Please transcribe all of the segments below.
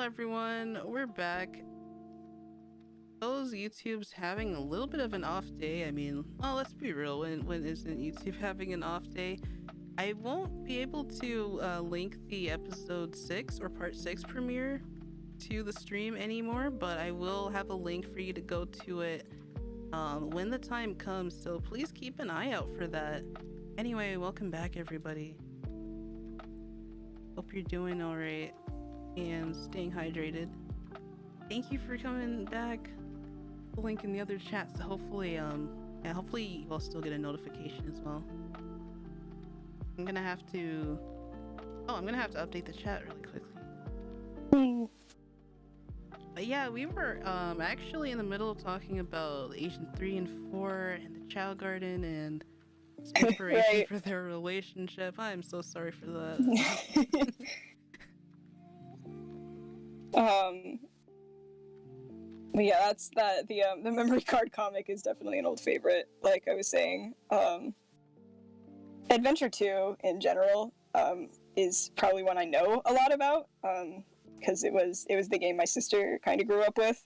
everyone, we're back. Those YouTube's having a little bit of an off day. I mean, well, let's be real, when isn't YouTube having an off day? I won't be able to link the episode 6 or part 6 premiere to the stream anymore, but I will have a link for you to go to it when the time comes, so please keep an eye out for that. Anyway, welcome back everybody. Hope you're doing alright and staying hydrated. Thank you for coming back. The link in the other chat, so hopefully hopefully you'll still get a notification as well. I'm gonna have to update the chat really quickly. But yeah, we were actually in the middle of talking about Asian 3 and 4 and the Chow Garden and inspiration Right. for their relationship. I'm so sorry for that. But yeah, that's that. The memory card comic is definitely an old favorite. Like I was saying, Adventure 2 in general is probably one I know a lot about because it was the game my sister kind of grew up with.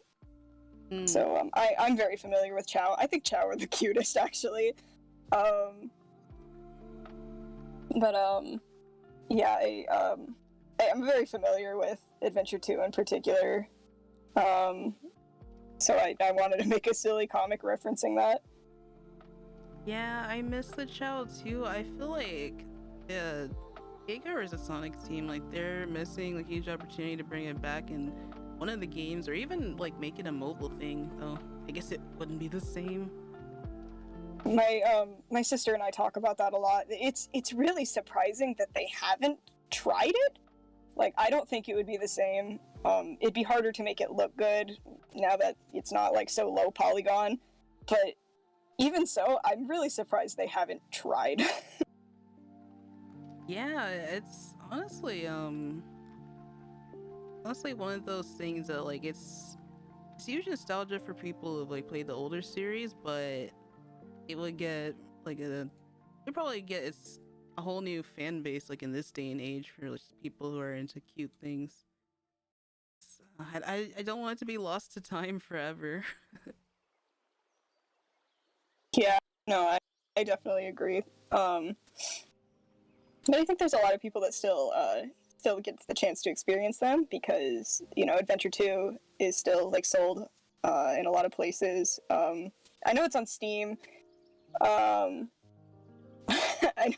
So I'm very familiar with Chow. I think Chow are the cutest actually. Yeah, I'm very familiar with Adventure 2 in particular. So I wanted to make a silly comic referencing that. Yeah, I miss the Chow too. I feel like Giga or is a Sonic team, like they're missing a huge opportunity to bring it back in one of the games, or even like make it a mobile thing, though I guess it wouldn't be the same. My sister and I talk about that a lot. It's really surprising that they haven't tried it. Like, I don't think it would be the same. It'd be harder to make it look good now that it's not like so low polygon. But even so, I'm really surprised they haven't tried. Yeah, it's honestly one of those things that like it's huge nostalgia for people who like played the older series, but it would get like it'd probably get a whole new fan base like in this day and age for like, people who are into cute things. I don't want it to be lost to time forever. Yeah, no, I definitely agree. But I think there's a lot of people that still gets the chance to experience them because, you know, Adventure 2 is still like sold in a lot of places. I know it's on Steam. I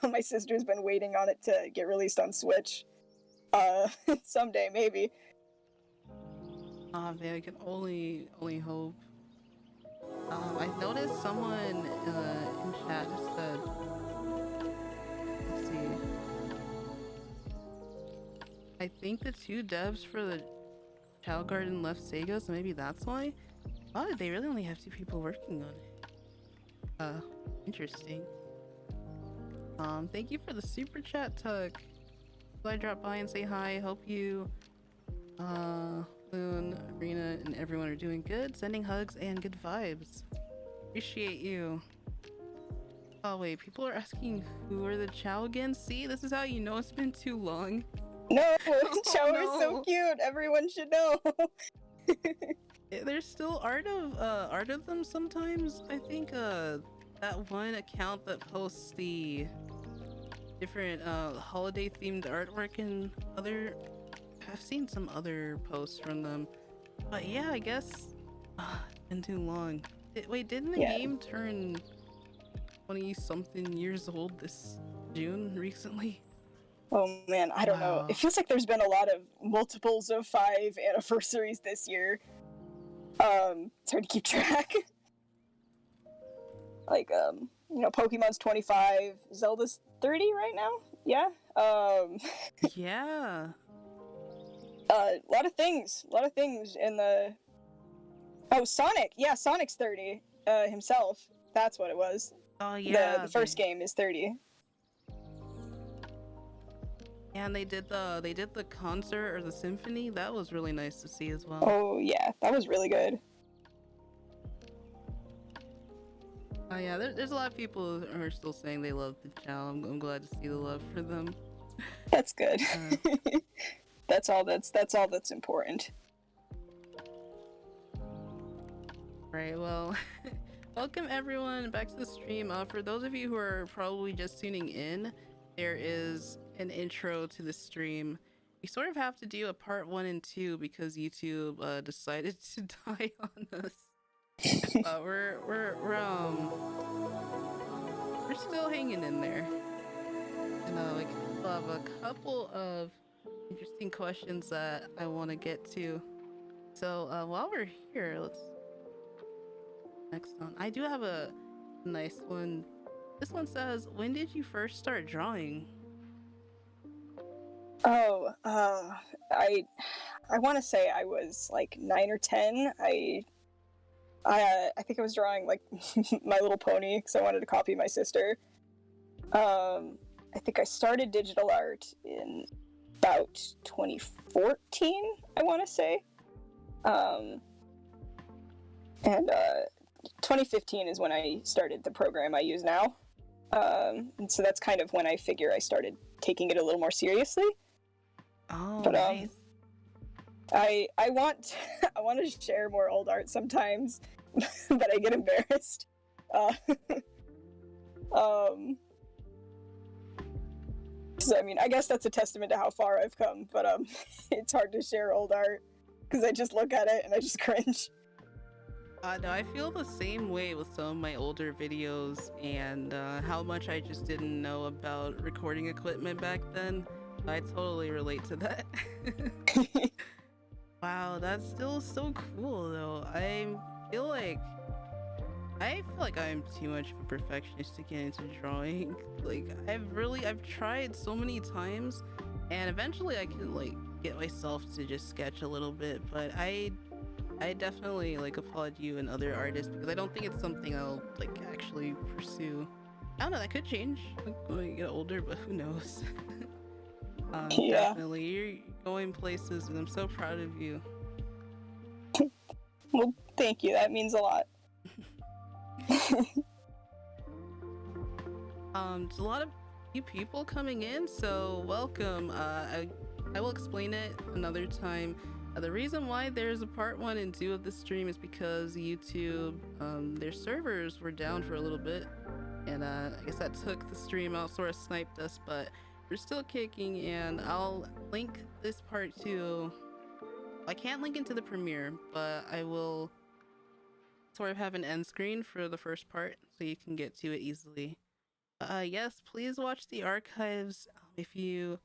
know my sister's been waiting on it to get released on Switch. Someday maybe. Oh man, I can only hope. I noticed someone in chat just said, let's see. I think the 2 devs for the Chow Garden left Sega, so maybe that's why. Oh, they really only have 2 people working on it. Interesting. Thank you for the super chat, Tuck. So I dropped by and say hi. Hope you, Loon, Arena, and everyone are doing good. Sending hugs and good vibes. Appreciate you. Oh wait, people are asking who are the Chow again? See, this is how you know it's been too long. No, Chow no. is so cute. Everyone should know. There's still art of them sometimes. I think that one account that posts the different holiday themed artwork and I've seen some other posts from them. But yeah, I guess it's been too long. Wait, didn't the game turn 20 something years old this June recently? Oh man, I don't know. It feels like there's been a lot of multiples of 5 anniversaries this year. It's hard to keep track. Like, you know, Pokemon's 25, Zelda's 30 right now? Yeah? Yeah. A lot of things in the... Oh, Sonic! Yeah, Sonic's 30, himself. That's what it was. Oh yeah. The first game is 30. Yeah, and they did the concert or the symphony. That was really nice to see as well. Oh yeah, that was really good. Oh yeah, there's a lot of people who are still saying they love the Chow. I'm glad to see the love for them. That's good. That's all that's important. Right, well, welcome everyone back to the stream. For those of you who are probably just tuning in, there is an intro to the stream. We sort of have to do a part 1 and 2 because YouTube decided to die on us. We're still hanging in there. And like, we'll have a couple of interesting questions that I want to get to. So while we're here, let's next one. I do have a nice one. This one says, when did you first start drawing? Oh, I want to say I was like 9 or 10. I think I was drawing like My Little Pony because I wanted to copy my sister. I think I started digital art in about 2014, I want to say. And 2015 is when I started the program I use now. And so that's kind of when I figure I started taking it a little more seriously. Oh, but nice. I want to share more old art sometimes, but I get embarrassed. So I mean, I guess that's a testament to how far I've come. But it's hard to share old art because I just look at it and I just cringe. No, I feel the same way with some of my older videos and how much I just didn't know about recording equipment back then. I totally relate to that. Wow, that's still so cool though. I feel like I'm too much of a perfectionist to get into drawing. Like I've tried so many times and eventually I can like get myself to just sketch a little bit, but I definitely like applaud you and other artists because I don't think it's something I'll like actually pursue. I don't know, that could change like, when I get older, but who knows. Yeah. Definitely, you're going places and I'm so proud of you. Well, thank you, that means a lot. There's a lot of new people coming in, so welcome. I will explain it another time. The reason why there's a part 1 and 2 of the stream is because YouTube, their servers were down for a little bit, and I guess that took the stream out, sort of sniped us, but we're still kicking, and I'll link this part 2. I can't link into the premiere, but I will sort of have an end screen for the first part so you can get to it easily. Yes, please watch the archives if you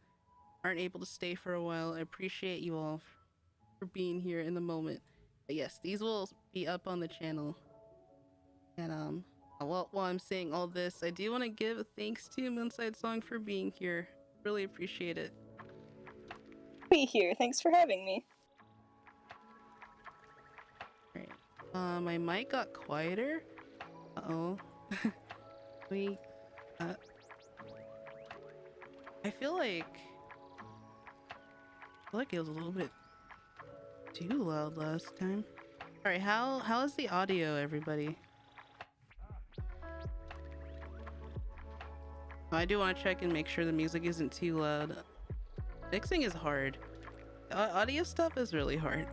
aren't able to stay for a while. I appreciate you all for being here in the moment. But yes, these will be up on the channel. And while I'm saying all this, I do want to give thanks to moonsidesong for being here. Really appreciate it. Be here. Thanks for having me. Alright. My mic got quieter. Uh-oh. I feel like it was a little bit too loud last time. Alright, how is the audio, everybody? I do want to check and make sure the music isn't too loud. Mixing is hard. Audio stuff is really hard.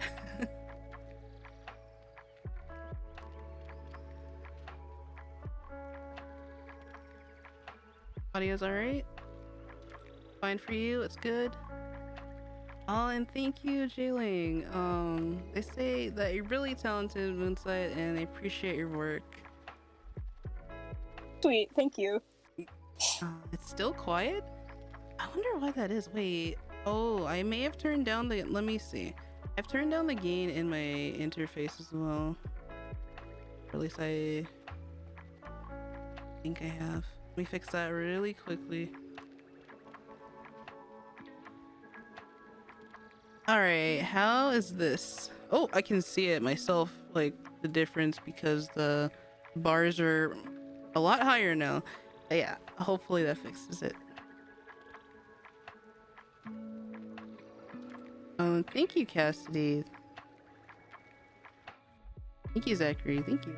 Audio's alright? Fine for you? It's good? Oh, and thank you, Jayling. They say that you're really talented, Moonside, and they appreciate your work. Sweet, thank you. It's still quiet? I wonder why that is. Wait. Oh, I may have turned down the... Let me see. I've turned down the gain in my interface as well. Or at least I think I have. Let me fix that really quickly. Alright, how is this? Oh, I can see it myself, like the difference because the bars are a lot higher now. Yeah, hopefully that fixes it. Thank you, Cassidy. Thank you, Zachary. Thank you.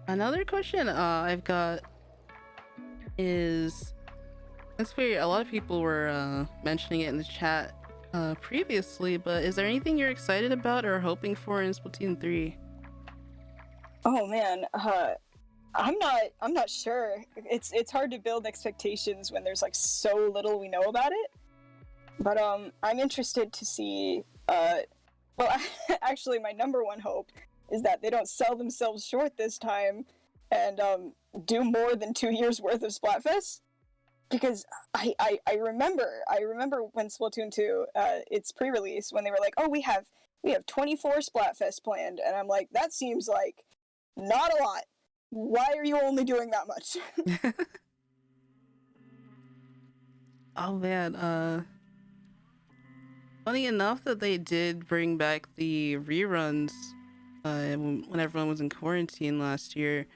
Another question I've got is, since a lot of people were mentioning it in the chat, previously, but is there anything you're excited about or hoping for in Splatoon 3? Oh man, I'm not sure. It's hard to build expectations when there's like so little we know about it. But I'm interested to see. Well, actually, my number one hope is that they don't sell themselves short this time, and do more than 2 years worth of Splatfest. Because I remember when Splatoon 2 its pre-release, when they were like, oh, we have 24 Splatfest planned, and I'm like, that seems like not a lot. Why are you only doing that much? Oh man, funny enough that they did bring back the reruns when everyone was in quarantine last year.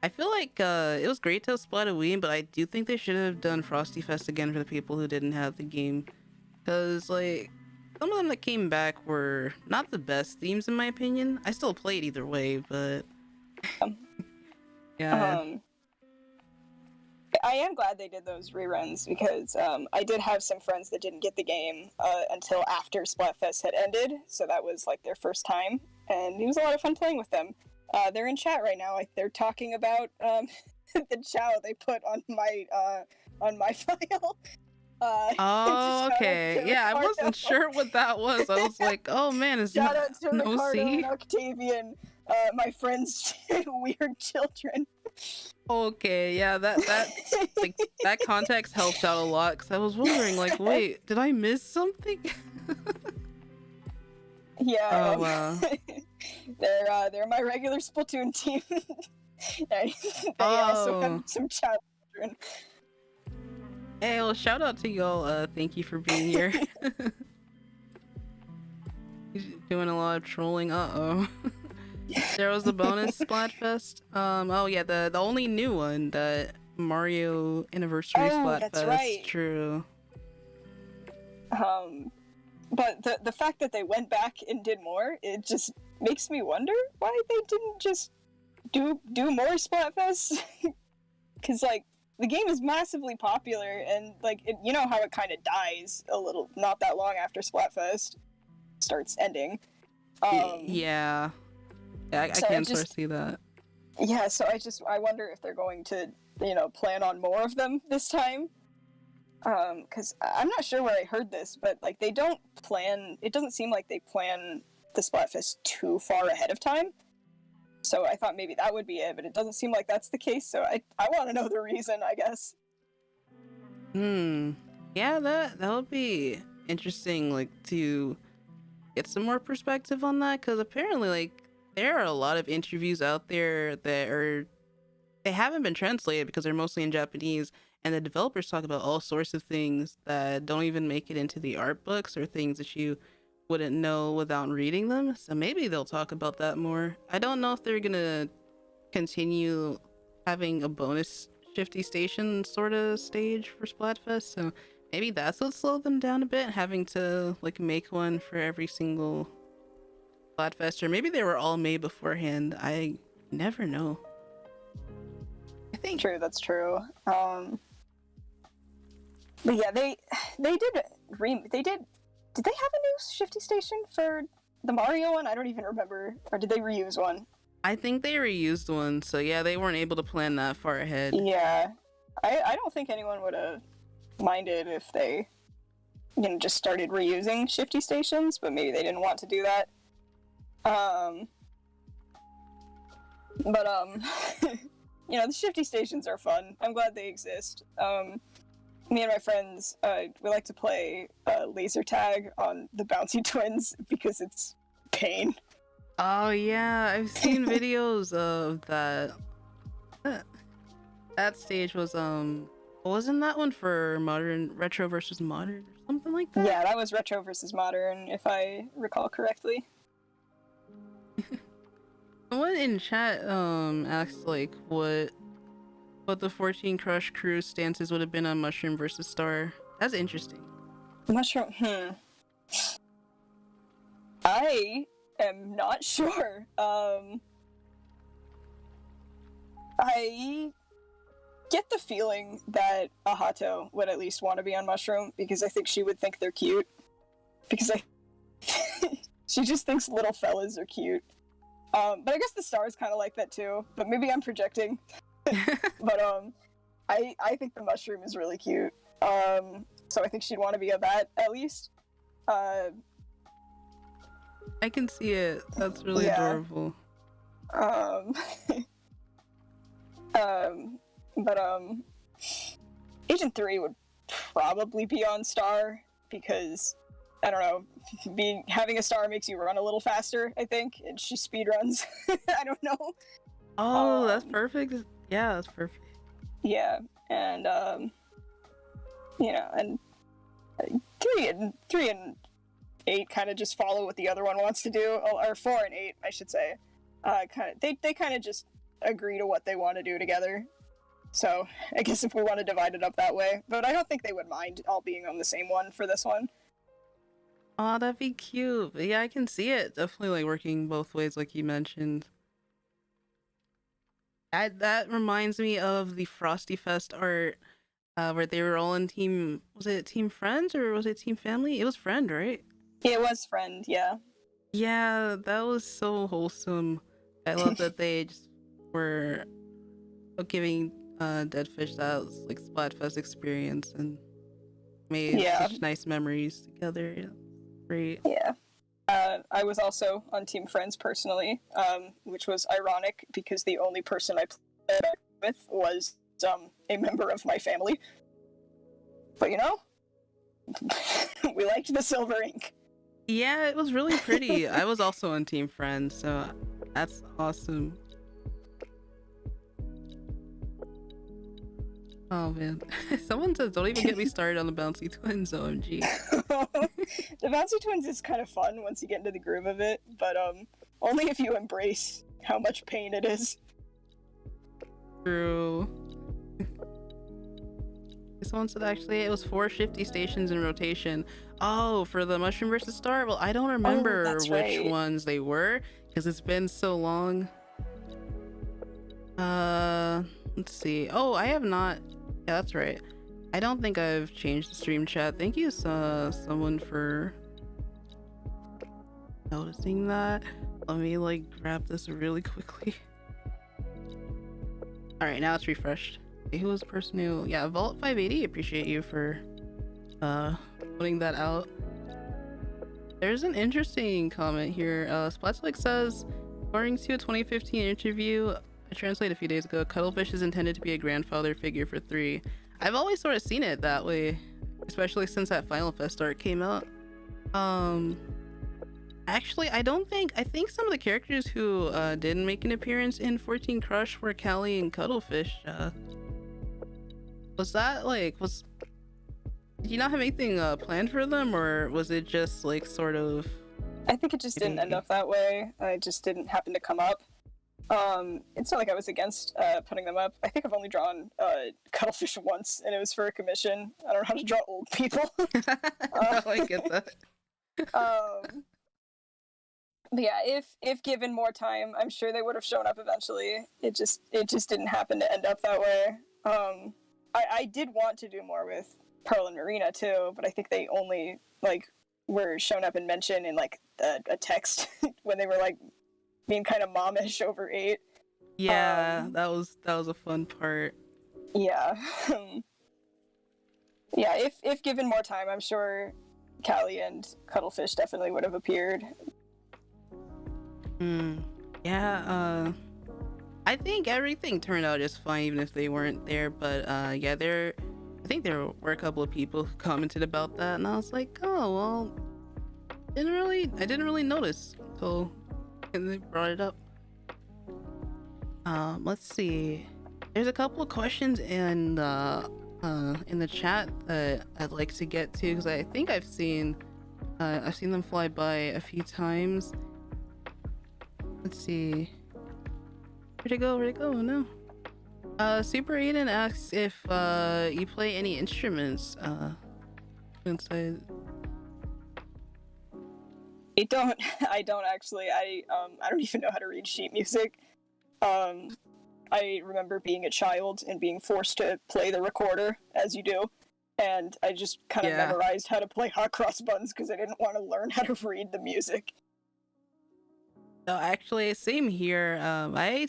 I feel like it was great to have Splatoween, but I do think they should have done Frosty Fest again for the people who didn't have the game. Because, like, some of them that came back were not the best themes in my opinion. I still played either way, but... yeah. I am glad they did those reruns, because I did have some friends that didn't get the game until after Splatfest had ended, so that was like their first time, and it was a lot of fun playing with them. They're in chat right now. Like, they're talking about the chow they put on my file. Oh, okay. Yeah, I wasn't sure what that was. I was like, oh man, is shout that out to no Ricardo C? and Octavian, my friends' weird children. Okay, yeah, that's like that context helps out a lot, because I was wondering, like, wait, did I miss something? Yeah. Oh wow. They're my regular Splatoon team. They also have some child children. Hey, well, shout out to y'all. Thank you for being here. He's doing a lot of trolling. Uh-oh. There was the bonus Splatfest. Oh yeah, the only new one, the Mario Anniversary Splatfest. That's right. True. But the fact that they went back and did more, it just makes me wonder why they didn't just do more Splatfests. Because like, the game is massively popular, and like, you know how it kind of dies a little not that long after Splatfest starts ending. Yeah, I can sort of see that. Yeah, so I wonder if they're going to, plan on more of them this time. Because I'm not sure where I heard this, but like, it doesn't seem like they plan the Splatfest too far ahead of time. So I thought maybe that would be it, but it doesn't seem like that's the case, so I want to know the reason, I guess. Yeah, that would be interesting, like, to get some more perspective on that, because apparently, like, there are a lot of interviews out there that they haven't been translated because they're mostly in Japanese, and the developers talk about all sorts of things that don't even make it into the art books, or things that you wouldn't know without reading them. So maybe they'll talk about that more. I don't know if they're gonna continue having a bonus Shifty Station sort of stage for Splatfest, so maybe that's what slowed them down a bit, having to like make one for every single Splatfest, or maybe they were all made beforehand. I never know. I think true, that's true. But yeah, they did they have a new Shifty Station for the Mario one? I don't even remember. Or did they reuse one? I think they reused one, so yeah, they weren't able to plan that far ahead. Yeah. I don't think anyone would have minded if they, just started reusing Shifty Stations, but maybe they didn't want to do that. The Shifty Stations are fun. I'm glad they exist. Me and my friends, we like to play laser tag on the Bouncy Twins because it's pain. Oh yeah, I've seen videos of that. That stage was wasn't that one for retro versus modern or something like that? Yeah, that was retro versus modern, if I recall correctly. Someone in chat asked like what the 14 Crush crew stances would have been on Mushroom versus Star. That's interesting. Mushroom, I am not sure. I get the feeling that Ahato would at least want to be on Mushroom, because I think she would think they're cute. because she just thinks little fellas are cute. But I guess the star is kind of like that too. But maybe I'm projecting. But I think the mushroom is really cute. So I think she'd want to be a that at least. I can see it. That's really adorable. But Agent 3 would probably be on Star because I don't know, having a star makes you run a little faster, I think, and she speed runs. I don't know. Oh, that's perfect. Yeah, that's perfect. Yeah, and you know, and 3 and 8 kind of just follow what the other one wants to do, or 4 and 8, I should say. They kind of just agree to what they want to do together. So I guess if we want to divide it up that way, but I don't think they would mind all being on the same one for this one. Oh, that'd be cute. But yeah, I can see it definitely like working both ways, like you mentioned. That reminds me of the Frosty Fest art, where they were all in team. Was it Team Friends or was it Team Family? It was Friend, right? Yeah, it was Friend. Yeah. Yeah, that was so wholesome. I love that they just were giving Dead Fish that like Splatfest experience and made such nice memories together. Yeah. Great. Yeah. I was also on Team Friends personally, which was ironic because the only person I played with was a member of my family. But you know, we liked the silver ink. Yeah, it was really pretty. I was also on Team Friends, so that's awesome. Oh man, someone says don't even get me started on the Bouncy Twins. OMG. The Bouncy Twins is kind of fun once you get into the groove of it, but only if you embrace how much pain it is. True. Someone said actually it was 4 shifty stations in rotation. Oh, for the Mushroom versus Star? Well, I don't remember which ones they were because it's been so long. Let's see. Oh, I have not. Yeah, that's right. I don't think I've changed the stream chat. Thank you, someone, for noticing that. Let me like grab this really quickly. All right, now it's refreshed. Okay, who was the person who? Yeah, Vault 580. Appreciate you for putting that out. There's an interesting comment here. Splatslick says, according to a 2015 interview I translated a few days ago, Cuttlefish is intended to be a grandfather figure for 3. I've always sort of seen it that way, especially since that Final Fest art came out. Actually, I think some of the characters who didn't make an appearance in 14 Crush were Cali and Cuttlefish. Was that like, did you not have anything planned for them, or was it just like sort of? I think it just didn't end up that way. It just didn't happen to come up. It's not like I was against putting them up. I think I've only drawn Cuttlefish once, and it was for a commission. I don't know how to draw old people. No, I get that. But yeah, if given more time, I'm sure they would have shown up eventually. It just didn't happen to end up that way. I did want to do more with Pearl and Marina too, but I think they only like were shown up and mentioned in like a text when they were like being kind of momish over 8. Yeah, that was a fun part. Yeah. Yeah, if given more time, I'm sure Cali and Cuttlefish definitely would have appeared. Yeah, I think everything turned out just fine even if they weren't there, but yeah, I think there were a couple of people who commented about that, and I was like, oh well, I didn't really notice until they brought it up. Let's see. There's a couple of questions in the chat that I'd like to get to because I think I've seen them fly by a few times. Let's see. Where'd it go? No. Super Aiden asks if you play any instruments inside. I don't actually. I don't even know how to read sheet music. I remember being a child and being forced to play the recorder, as you do. and I just kind of Yeah. memorized how to play hot cross buns because I didn't want to learn how to read the music. So actually, same here. I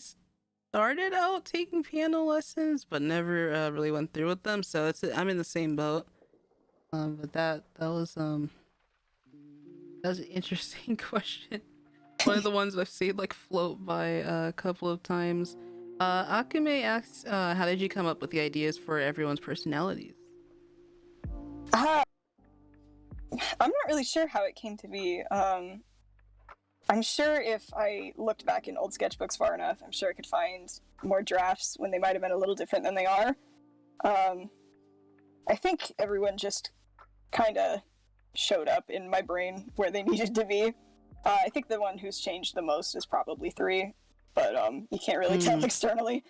started out taking piano lessons, but never really went through with them. So I'm in the same boat. But that was an interesting question. One of the ones I've seen like float by a couple of times. Akame asks, how did you come up with the ideas for everyone's personalities? I'm not really sure how it came to be. I'm sure if I looked back in old sketchbooks far enough, I'm sure I could find more drafts when they might have been a little different than they are. I think everyone just kind of showed up in my brain where they needed to be. I think the one who's changed the most is probably 3, but you can't really tell externally.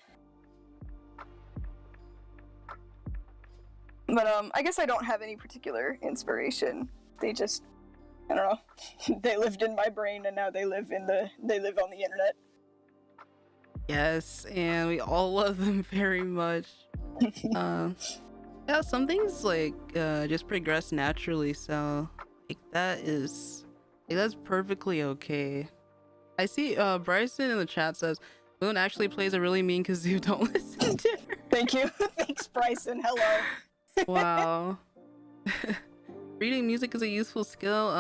But I guess I don't have any particular inspiration. They just, I don't know. They lived in my brain, and now they live on the internet. Yes, and we all love them very much. Yeah, some things like just progress naturally, so like that's perfectly okay. I see Bryson in the chat says Moon actually plays a really mean kazoo. Don't listen to her. Thank you. Thanks, Bryson. Hello. Wow. Reading music is a useful skill.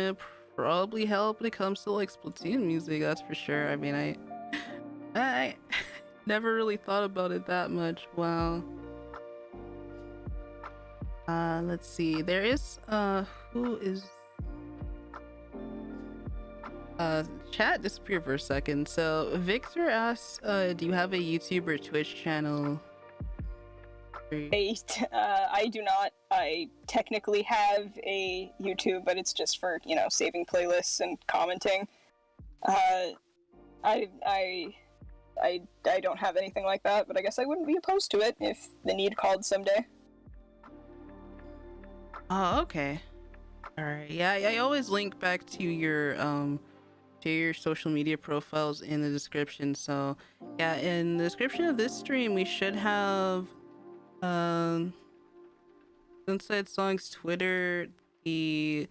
It probably help when it comes to like Splatoon music, that's for sure. I mean, I never really thought about it that much. Wow. Let's see. There is who is chat disappeared for a second. So Victor asks, do you have a YouTube or Twitch channel? I do not. I technically have a YouTube, but it's just for, saving playlists and commenting. I don't have anything like that, but I guess I wouldn't be opposed to it if the need called someday. Oh, okay. All right. Yeah, I always link back to your social media profiles in the description. So, yeah, in the description of this stream, we should have moonsidesong's Twitter, the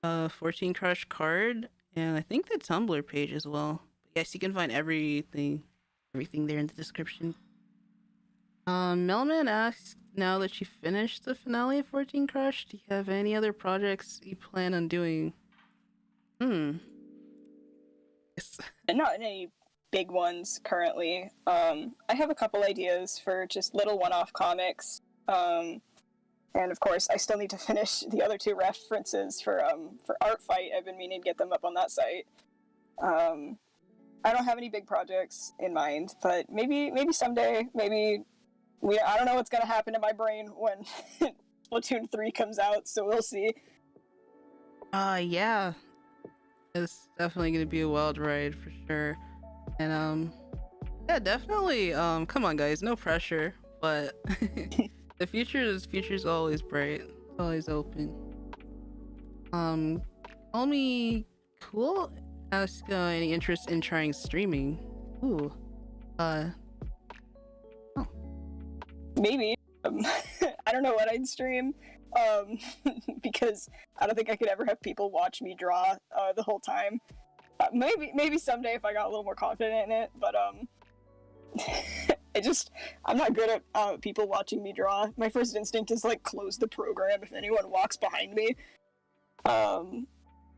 14 Crush card, and I think the Tumblr page as well. But yes, you can find everything there in the description. Melman asks, now that you finished the finale of 14 Crush, do you have any other projects you plan on doing? Yes. Not any big ones currently. I have a couple ideas for just little one-off comics. And of course, I still need to finish the other 2 references for Art Fight. I've been meaning to get them up on that site. I don't have any big projects in mind, but maybe someday, I don't know what's gonna happen to my brain when Splatoon 3 comes out, so we'll see. Yeah. It's definitely gonna be a wild ride for sure. And yeah, definitely come on guys, no pressure, but the future's always bright, always open. Call me cool. Ask any interest in trying streaming. Ooh. Maybe. I don't know what I'd stream. Because I don't think I could ever have people watch me draw the whole time. Maybe someday if I got a little more confident in it, but I'm not good at people watching me draw. My first instinct is like close the program if anyone walks behind me.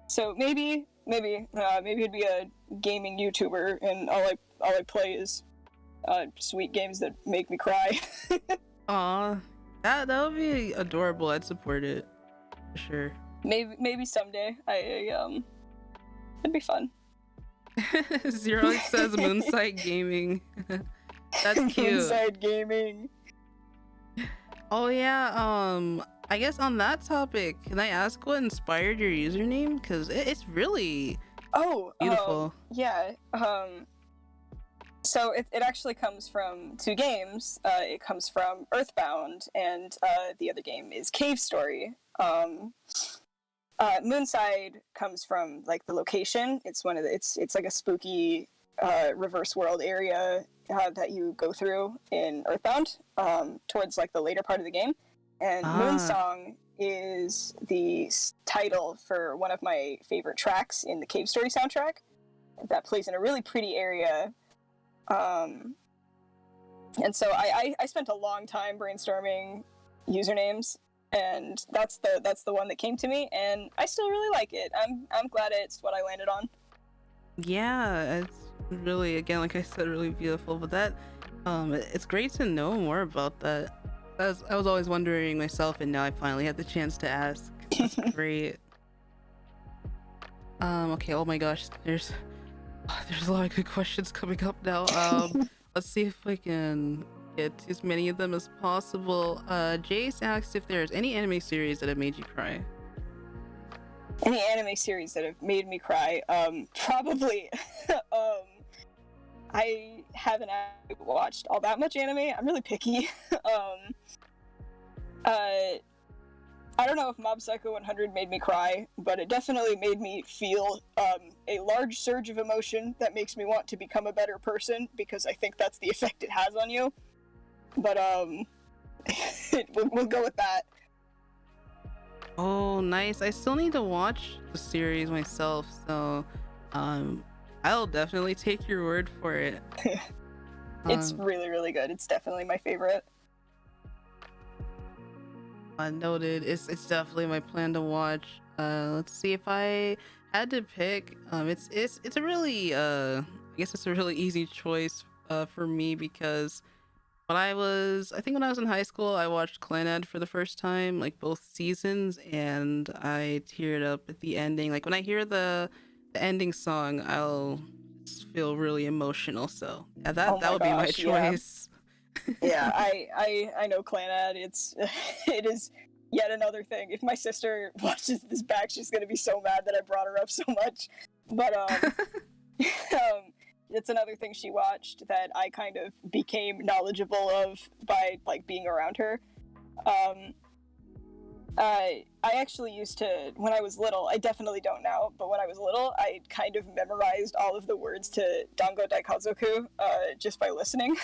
So maybe it'd be a gaming YouTuber, and all I play is sweet games that make me cry. Aw, that would be adorable. I'd support it for sure. Maybe someday. It'd be fun. Zero says Moonside Gaming. That's cute. Moonside Gaming. Oh yeah. I guess on that topic, can I ask what inspired your username? Because it's really beautiful. Yeah. So it actually comes from 2 games. It comes from Earthbound, and the other game is Cave Story. Moonside comes from like the location. It's it's like a spooky reverse world area that you go through in Earthbound towards like the later part of the game. and Moonsong is the title for one of my favorite tracks in the Cave Story soundtrack that plays in a really pretty area. And so I spent a long time brainstorming usernames, and that's the one that came to me, and I still really like it. I'm glad it's what I landed on. Yeah, it's really, again, like I said, really beautiful. But that, it's great to know more about that. I was always wondering myself, and now I finally had the chance to ask. That's great. Okay. Oh my gosh, there's a lot of good questions coming up now. Let's see if I can get to as many of them as possible. Jace asks if there's any anime series that have made you cry. Any anime series that have made me cry? Probably. I haven't watched all that much anime. I'm really picky. I don't know if Mob Psycho 100 made me cry, but it definitely made me feel a large surge of emotion that makes me want to become a better person, because I think that's the effect it has on you. But we'll go with that. Oh, nice. I still need to watch the series myself, so I'll definitely take your word for it. It's really, really good. It's definitely my favorite. Noted. It's definitely my plan to watch. Let's see, if I had to pick, it's a really I guess it's a really easy choice for me, because when I was in high school, I watched Clannad for the first time, like both seasons, and I teared up at the ending. Like when I hear the ending song, I'll just feel really emotional. So yeah, that would be my choice. Yeah, I know Clannad. It is yet another thing. If my sister watches this back, she's gonna be so mad that I brought her up so much. But it's another thing she watched that I kind of became knowledgeable of by like being around her. I actually used to, when I was little, I definitely don't now, but when I was little, I kind of memorized all of the words to Dango Daikazoku just by listening.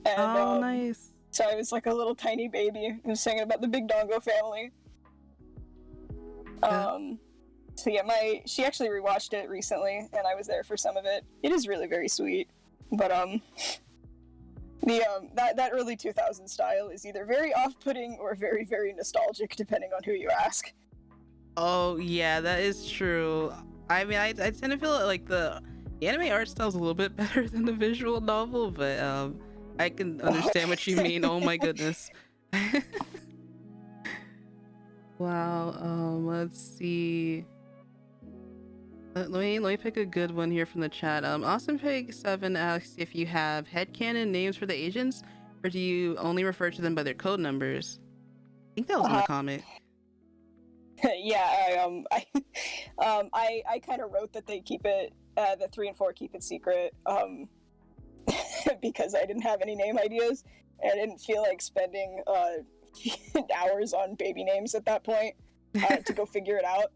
And, nice. So I was like a little tiny baby who was singing about the Big Dongo family. So yeah, she actually rewatched it recently, and I was there for some of it. It is really very sweet, but that early 2000s style is either very off-putting or very, very nostalgic, depending on who you ask. Oh yeah, that is true. I mean, I tend to feel like the anime art style is a little bit better than the visual novel, but I can understand what you mean. Oh my goodness. Wow. Let's see. Let me pick a good one here from the chat. Awesome Pig 7 asks if you have headcanon names for the agents, or do you only refer to them by their code numbers? I think that was in the comic. Yeah, I kind of wrote that they keep it, the 3 and 4 keep it secret, because I didn't have any name ideas, and I didn't feel like spending hours on baby names at that point to go figure it out.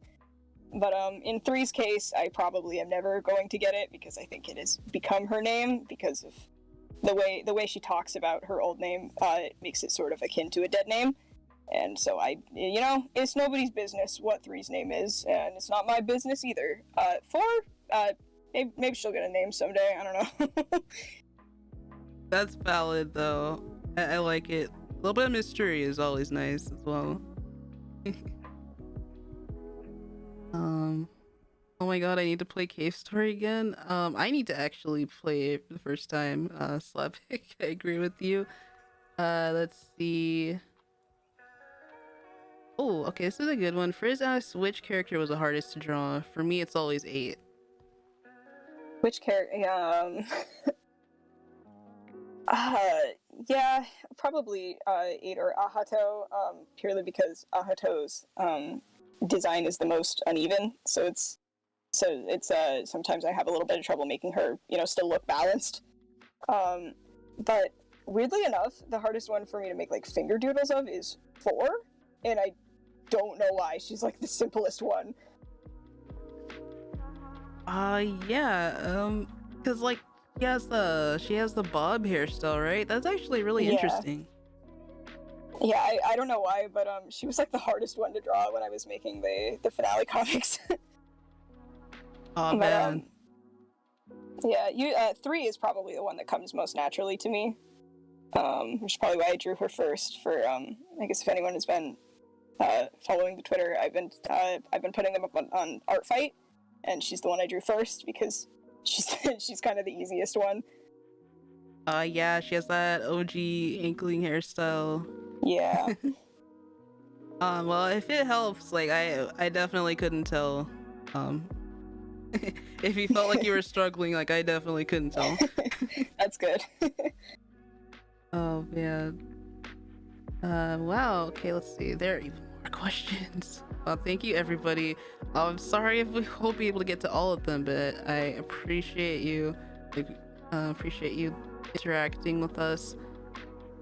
But in 3's case, I probably am never going to get it, because I think it has become her name because of the way she talks about her old name. It makes it sort of akin to a dead name. And so it's nobody's business what 3's name is, and it's not my business either. 4, maybe she'll get a name someday. I don't know. That's valid, though. I like it. A little bit of mystery is always nice as well. Oh my god, I need to play Cave Story again. I need to actually play it for the first time. Slavic, I agree with you. Let's see. Oh, okay, this is a good one. Frizz asks, which character was the hardest to draw? For me, it's always 8. Which character? Yeah, probably 8 or Ahato, purely because Ahato's design is the most uneven, so it's sometimes I have a little bit of trouble making her, still look balanced. But weirdly enough, the hardest one for me to make like finger doodles of is 4, and I don't know why. She's like the simplest one. Yeah, because like she has the bob hairstyle, right? That's actually really interesting. Yeah, I don't know why, but she was like the hardest one to draw when I was making the finale comics. Oh But man. yeah, 3 is probably the one that comes most naturally to me. Which is probably why I drew her first. For I guess if anyone has been following the Twitter, I've been putting them up on Art Fight, and she's the one I drew first because she's kind of the easiest one. Yeah, she has that OG ankling hairstyle. Yeah. Well, if it helps, like I definitely couldn't tell. If you felt like you were struggling, like I definitely couldn't tell. That's good. Oh man. Wow. Okay, let's see. There are even more questions. Thank you, everybody. I'm sorry if we won't be able to get to all of them, but I appreciate you. Like, appreciate you interacting with us.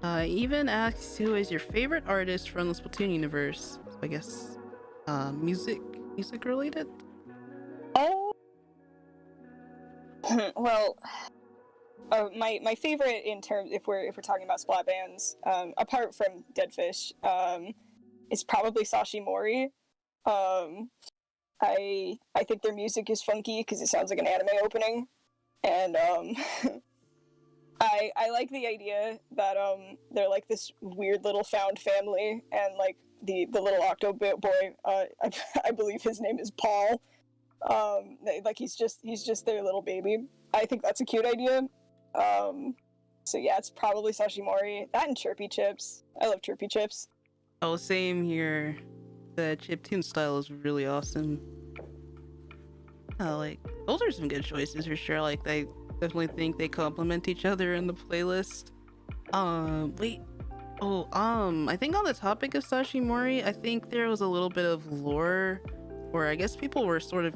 Even asks who is your favorite artist from the Splatoon universe. So I guess, music related. Oh. Well, my favorite in terms if we're talking about splat bands, apart from Deadfish, is probably Sashi Mori. I think their music is funky because it sounds like an anime opening, and I like the idea that they're like this weird little found family, and like the little octo boy, I believe his name is Paul. Like he's just their little baby. I think that's a cute idea. So yeah, it's probably Sashimori. That and Chirpy Chips. I love Chirpy Chips. Oh, same here. The chiptune style is really awesome. Like those are some good choices for sure. Like I definitely think they complement each other in the playlist. Wait. Oh, I think on the topic of Sashimori, I think there was a little bit of lore, or I guess people were sort of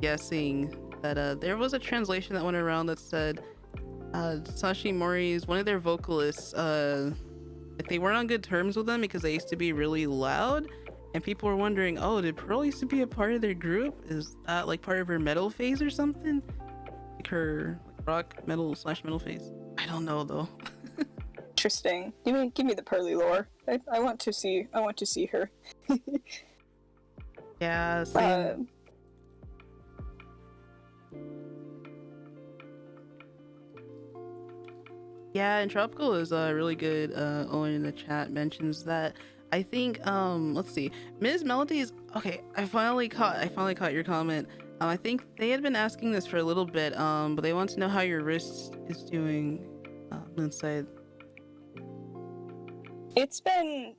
guessing that there was a translation that went around that said Sashimori is one of their vocalists. Like they weren't on good terms with them because they used to be really loud, and people were wondering, oh, did Pearl used to be a part of their group? Is that like part of her metal phase or something? Like her rock metal / metal phase? I don't know though. Interesting. Give me the Pearly lore. I want to see her. Yeah, same. Yeah, and Tropical is really good. Owen in the chat mentions that. I think let's see. Ms. Melody's okay. I finally caught your comment. I think they had been asking this for a little bit, but they want to know how your wrist is doing inside. It's been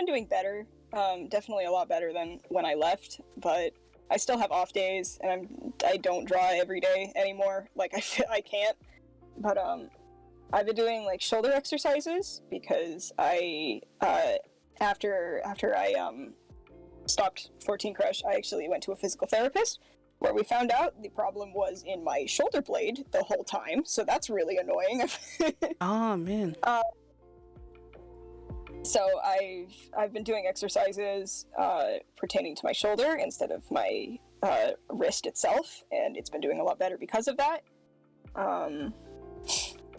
doing better. Definitely a lot better than when I left, but I still have off days, and I don't draw every day anymore. Like I can't. But I've been doing like shoulder exercises because I after I stopped 14 Crush, I actually went to a physical therapist where we found out the problem was in my shoulder blade the whole time. So that's really annoying. Oh man. So I've been doing exercises pertaining to my shoulder instead of my wrist itself, and it's been doing a lot better because of that.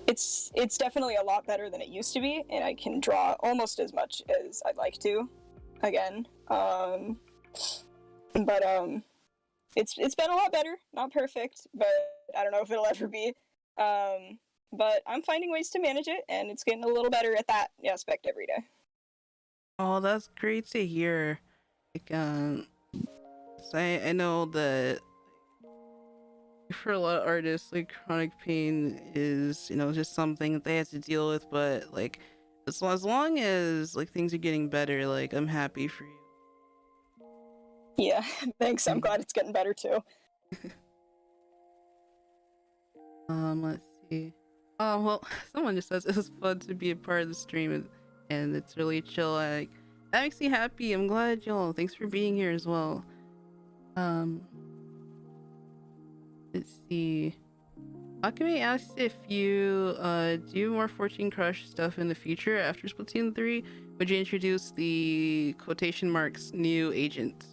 It's definitely a lot better than it used to be, and I can draw almost as much as I'd like to again. But it's been a lot better. Not perfect, but I don't know if it'll ever be. But I'm finding ways to manage it, and it's getting a little better at that aspect every day. Oh, that's great to hear. Like, I know that for a lot of artists, like chronic pain is, just something that they have to deal with. But like, as long as like things are getting better, like I'm happy for you. Yeah, thanks. I'm glad it's getting better too. Let's see. Oh well, someone just says it was fun to be a part of the stream, and it's really chill. Like that makes me happy. I'm glad y'all. Thanks for being here as well. Let's see. Akame asked if you do more 14 Crush stuff in the future after Splatoon 3. Would you introduce the quotation marks new agent?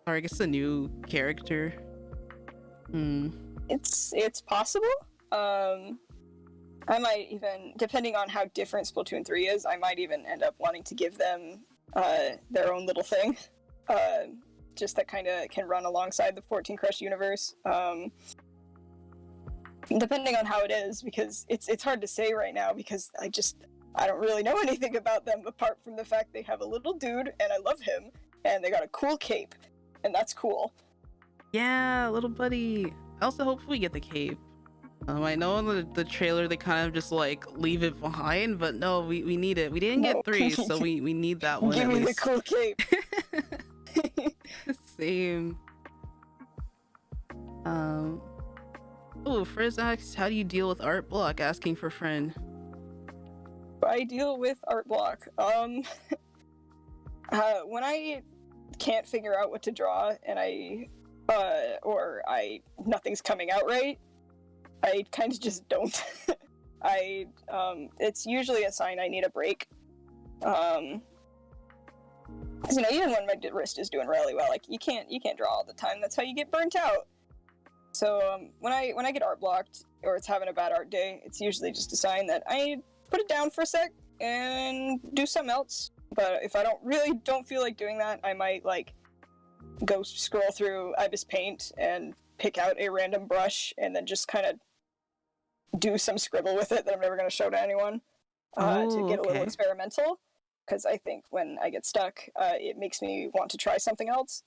Or I guess a new character. It's possible. I might even, depending on how different Splatoon 3 is, I might even end up wanting to give them their own little thing. Just that kind of can run alongside the 14 Crush universe. Depending on how it is, because it's hard to say right now, because I don't really know anything about them apart from the fact they have a little dude, and I love him, and they got a cool cape, and that's cool. Yeah, little buddy. I also hope we get the cape. I know in the trailer they kind of just like leave it behind, but no, we need it. We didn't get 3, so we need that one. Give at me least. the cool cape. Same. Oh, Frizz asks, how do you deal with art block? Asking for friend. I deal with art block. When I can't figure out what to draw and nothing's coming out right, I kind of just don't. It's usually a sign I need a break. Because even when my wrist is doing really well, like you can't draw all the time. That's how you get burnt out. So when I get art blocked or it's having a bad art day, it's usually just a sign that I put it down for a sec and do something else. But if I don't feel like doing that, I might like go scroll through Ibis Paint and pick out a random brush and then just kind of do some scribble with it that I'm never going to show to anyone to get a little experimental. Because I think when I get stuck, it makes me want to try something else,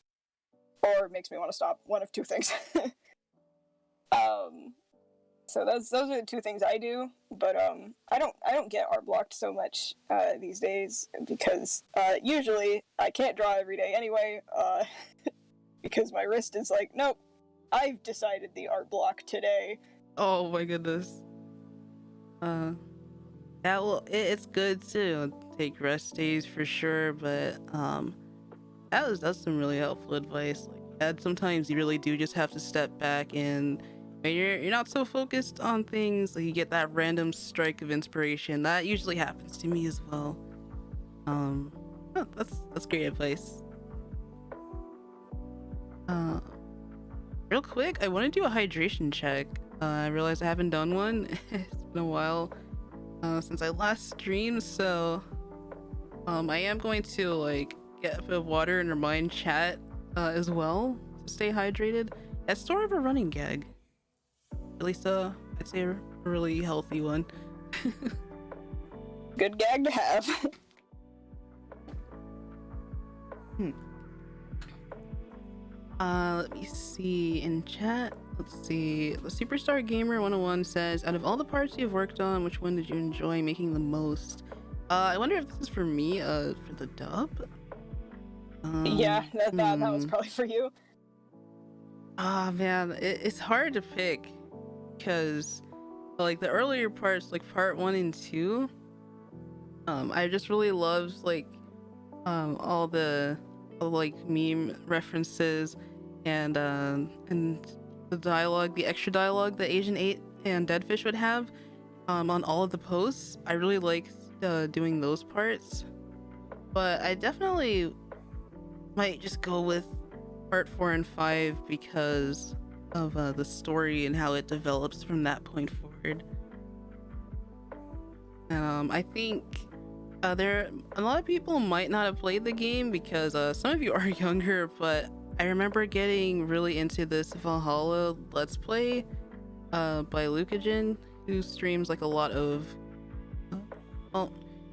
or it makes me want to stop. One of two things. So those are the two things I do. But I don't get art blocked so much these days because usually I can't draw every day anyway. Because my wrist is like, nope, I've decided the art block today. Oh my goodness. It's good to take rest days for sure, but that's some really helpful advice. Like sometimes you really do just have to step back, and when you're not so focused on things, like you get that random strike of inspiration. That usually happens to me as well. That's great advice. Real quick, I want to do a hydration check. I realized I haven't done one. It's been a while since I last streamed, so I am going to like get a bit of water and remind chat as well to stay hydrated. That's sort of a running gag, at least I'd say a really healthy one. Good gag to have. Let me see in chat. Let's see. The Superstar Gamer 101 says, out of all the parts you've worked on, which one did you enjoy making the most? I wonder if this is for me, for the dub? Yeah, that was probably for you. Ah, man, it's hard to pick because like the earlier parts, like part 1 and 2, I just really loved like all the like meme references and the dialogue, the extra dialogue that Asian 8 and Deadfish would have on all of the posts. I really liked doing those parts, but I definitely might just go with part 4 and 5 because of the story and how it develops from that point forward. I think a lot of people might not have played the game because some of you are younger, but I remember getting really into this Valhalla Let's Play by Lucajin, who streams like a lot of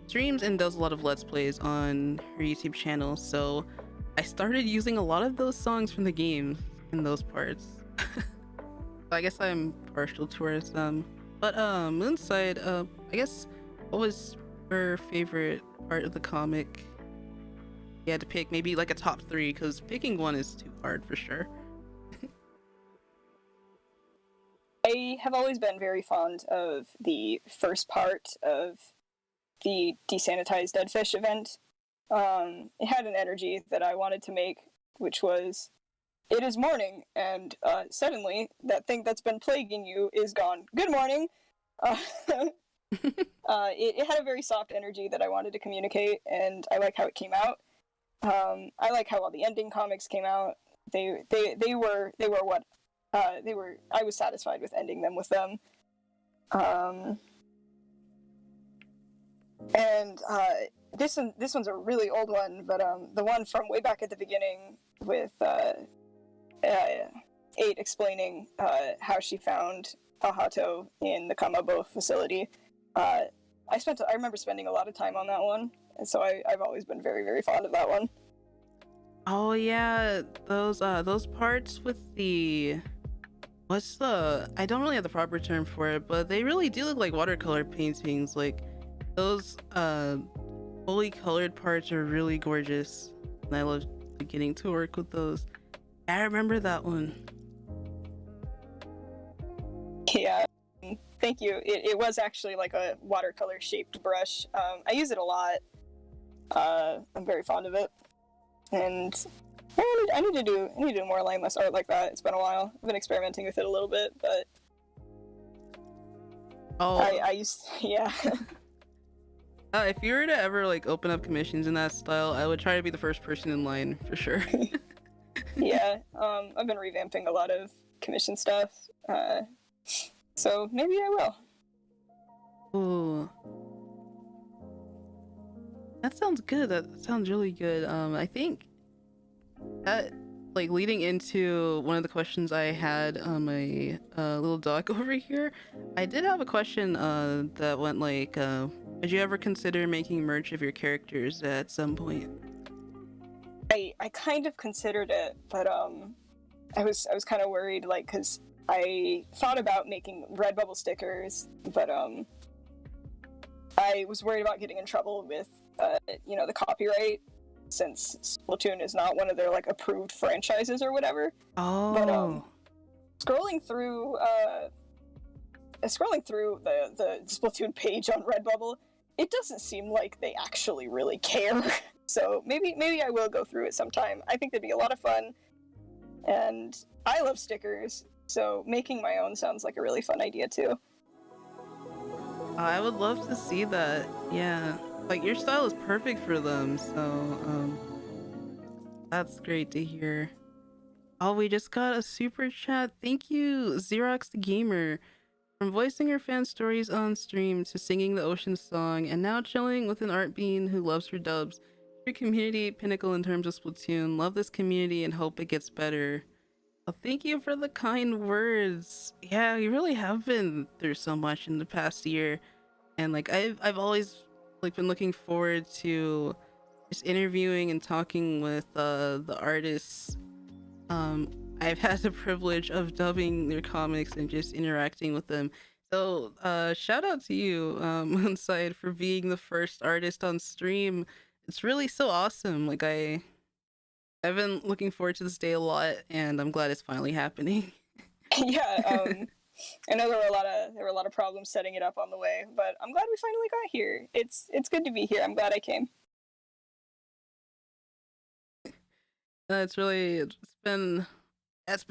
streams and does a lot of Let's Plays on her YouTube channel. So I started using a lot of those songs from the game in those parts. I guess I'm partial towards them. But Moonside, I guess, what was your favorite part of the comic? You had to pick maybe like a top 3, because picking one is too hard for sure. I have always been very fond of the first part of the Desanitized Deadfish event. It had an energy that I wanted to make, which was, it is morning, and suddenly that thing that's been plaguing you is gone. Good morning! It had a very soft energy that I wanted to communicate, and I like how it came out. I like how all the ending comics came out. They were what I was satisfied with ending them with them. And this one's a really old one, but the one from way back at the beginning with 8 explaining how she found Ahato in the Kamabo facility. I remember spending a lot of time on that one, and so I've always been very, very fond of that one. Oh yeah, those parts with the I don't really have the proper term for it, but they really do look like watercolor paintings. Like those fully colored parts are really gorgeous, and I love getting to work with those. I remember that one. Yeah, thank you. It was actually like a watercolor shaped brush. I use it a lot. I'm very fond of it, and I need to do more lineless art like that. It's been a while. I've been experimenting with it a little bit, but I used yeah. If you were to ever like open up commissions in that style, I would try to be the first person in line for sure. Yeah, I've been revamping a lot of commission stuff, so maybe I will. Ooh, that sounds good. That sounds really good. I think that like leading into one of the questions I had on my little doc over here, I did have a question that went like, would you ever consider making merch of your characters at some point? I kind of considered it, but I was kind of worried, like, because I thought about making Redbubble stickers, but I was worried about getting in trouble with the copyright, since Splatoon is not one of their like approved franchises or whatever. Oh. But scrolling through the Splatoon page on Redbubble, it doesn't seem like they actually really care. So maybe I will go through it sometime. I think that'd be a lot of fun, and I love stickers, so making my own sounds like a really fun idea too. I would love to see that. Yeah, like your style is perfect for them, so that's great to hear. Oh, we just got a super chat. Thank you, Xerox the Gamer. From voicing her fan stories on stream to singing the ocean song, and now chilling with an art bean who loves her dubs. Your community pinnacle in terms of Splatoon. Love this community and hope it gets better. Well, thank you for the kind words. Yeah, you really have been through so much in the past year, and like I've always like been looking forward to just interviewing and talking with the artists. I've had the privilege of dubbing their comics and just interacting with them. So shout out to you, Moonside, for being the first artist on stream. It's really so awesome. Like I've been looking forward to this day a lot, and I'm glad it's finally happening. Yeah, I know there were a lot of problems setting it up on the way, but I'm glad we finally got here. It's good to be here. I'm glad I came. It's been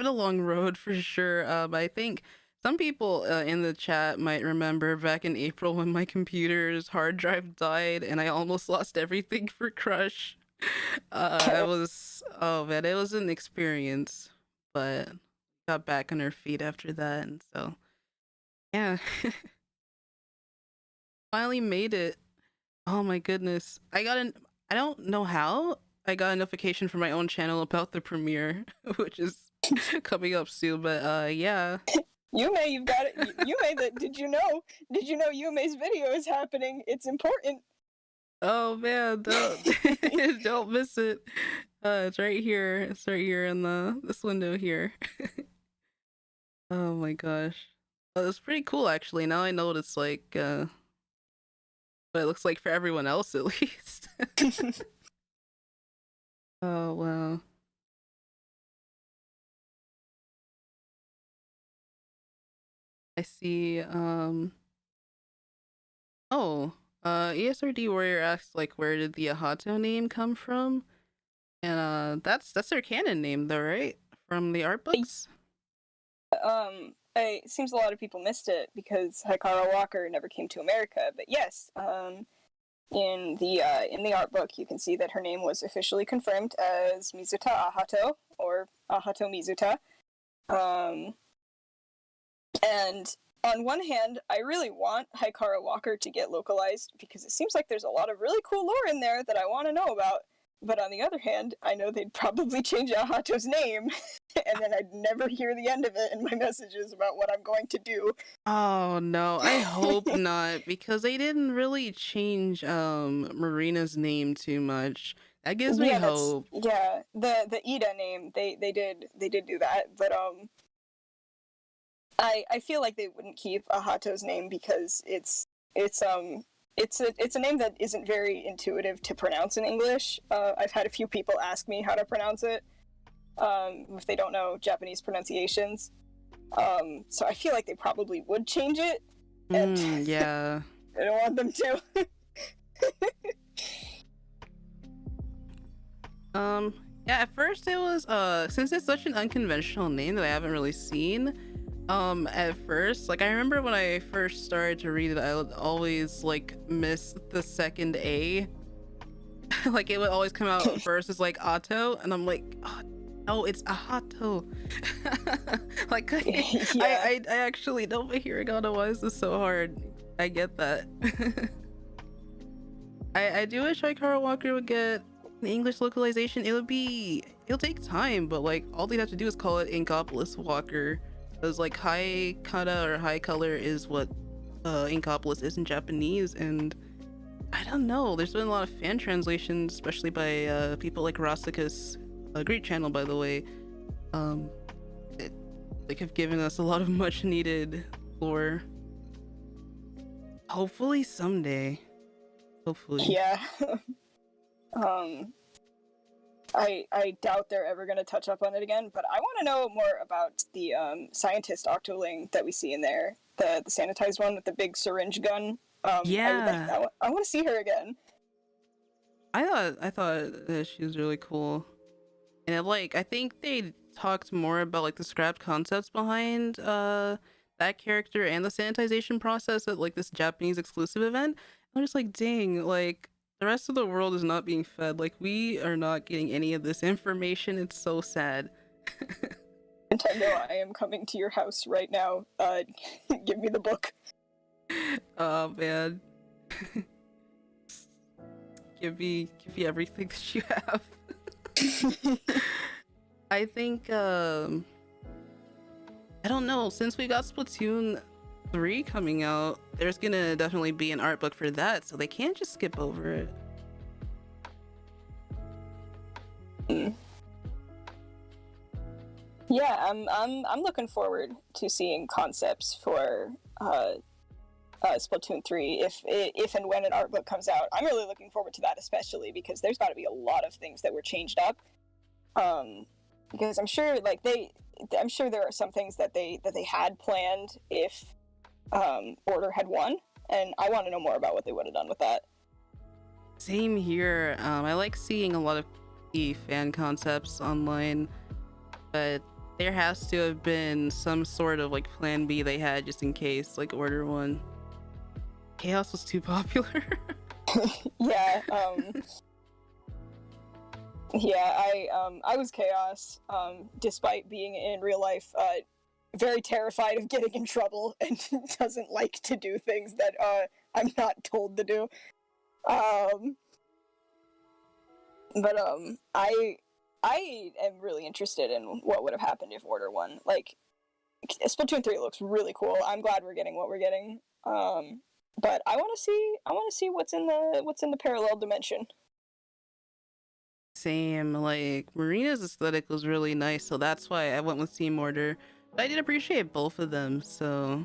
a long road for sure. I think some people in the chat might remember back in April when my computer's hard drive died and I almost lost everything for Crush. It was an experience, but got back on our feet after that, and so yeah, finally made it. Oh my goodness, I don't know how I got a notification from my own channel about the premiere, which is coming up soon, but yeah. Yume, you've got it. Yume, did you know Yume's video is happening? It's important. Oh man, don't don't miss it. It's right here. It's right here in this window here. Oh my gosh. Oh, it's pretty cool actually. Now I know what it's like, what it looks like for everyone else at least. Oh wow. I see. Oh, ESRD Warrior asks like where did the Ahato name come from? And that's their canon name though, right? From the art books? It seems a lot of people missed it because Hikaru Walker never came to America, but yes, in the art book you can see that her name was officially confirmed as Mizuta Ahato, or Ahato Mizuta. And on one hand, I really want Hikara Walker to get localized because it seems like there's a lot of really cool lore in there that I want to know about. But on the other hand, I know they'd probably change Ahato's name, and then I'd never hear the end of it in my messages about what I'm going to do. Oh no, I hope not, because they didn't really change Marina's name too much. That gives me hope. Yeah, the Ida name, they did do that, but I feel like they wouldn't keep Ahato's name because it's a name that isn't very intuitive to pronounce in English. I've had a few people ask me how to pronounce it if they don't know Japanese pronunciations. So I feel like they probably would change it. And yeah. I don't want them to. Yeah, at first it was since it's such an unconventional name that I haven't really seen. At first, like I remember when I first started to read it, I would always like miss the second A. Like it would always come out first as like Ato, and I'm like, oh, no, it's Ahato. Like I actually know, but hiragana, why is this so hard? I get that. I do wish Hikara Walker would get an English localization. It'll take time, but like all they have to do is call it Inkopolis Walker. Because like high kata or high color is what Inkopolis is in Japanese, and I don't know, there's been a lot of fan translations, especially by people like Rasica's, a great channel by the way. They have given us a lot of much needed lore. Hopefully someday. Hopefully. Yeah. I doubt they're ever going to touch up on it again, but I want to know more about the scientist Octoling that we see in there, the sanitized one with the big syringe gun. Yeah. I want to see her again. I thought that she was really cool, and I think they talked more about like the scrapped concepts behind that character and the sanitization process at like this Japanese exclusive event. I'm just like, dang, like the rest of the world is not being fed. Like we are not getting any of this information. It's so sad. Nintendo, I am coming to your house right now. Give me the book. Oh man. give me everything that you have. I think I don't know, since we got Splatoon 3 coming out, there's gonna definitely be an art book for that, so they can't just skip over it. Yeah, I'm looking forward to seeing concepts for Splatoon 3 if and when an art book comes out. I'm really looking forward to that, especially because there's got to be a lot of things that were changed up. Because I'm sure there are some things that they had planned if Order had won, and I want to know more about what they would have done with that. Same here. I like seeing a lot of the fan concepts online, but there has to have been some sort of like plan B they had just in case like Order won. Chaos was too popular. Yeah. Yeah, I was Chaos, despite being in real life very terrified of getting in trouble and doesn't like to do things that I'm not told to do. But I am really interested in what would have happened if Order won. Like, Splatoon 3 looks really cool. I'm glad we're getting what we're getting. But I want to see what's in the parallel dimension. Same, like Marina's aesthetic was really nice, so that's why I went with Team Order. But I did appreciate both of them, so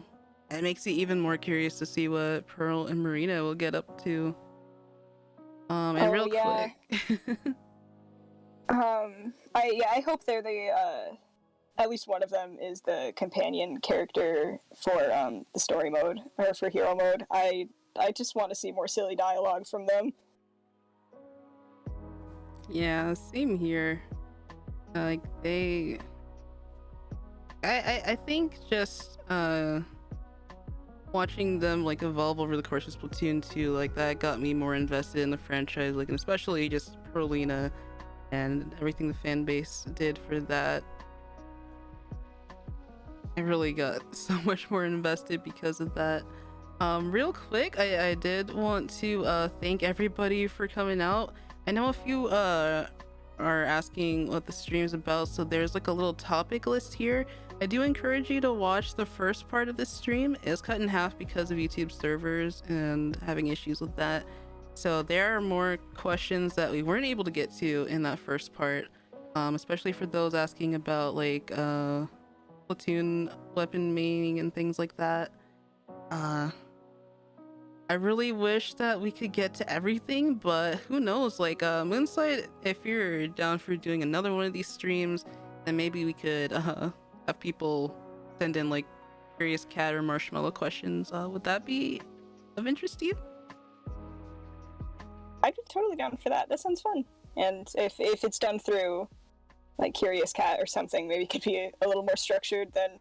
it makes me even more curious to see what Pearl and Marina will get up to. Quick. I hope they're the at least one of them is the companion character for the story mode or for hero mode. I just want to see more silly dialogue from them. Yeah, same here. Like I think just watching them like evolve over the course of Splatoon 2, like that got me more invested in the franchise, like, and especially just Perlina and everything the fan base did for that. I really got so much more invested because of that. Real quick, I did want to thank everybody for coming out. I know a few are asking what the stream's about, so there's like a little topic list here. I do encourage you to watch the first part of this stream. It's cut in half because of YouTube servers and having issues with that. So there are more questions that we weren't able to get to in that first part, especially for those asking about like Splatoon weapon maining and things like that. I really wish that we could get to everything, but who knows, like Moonside, if you're down for doing another one of these streams, then maybe we could have people send in like curious cat or marshmallow questions. Would that be of interest to you? I'd be totally down for that. That sounds fun. And if it's done through like Curious Cat or something, maybe it could be a little more structured than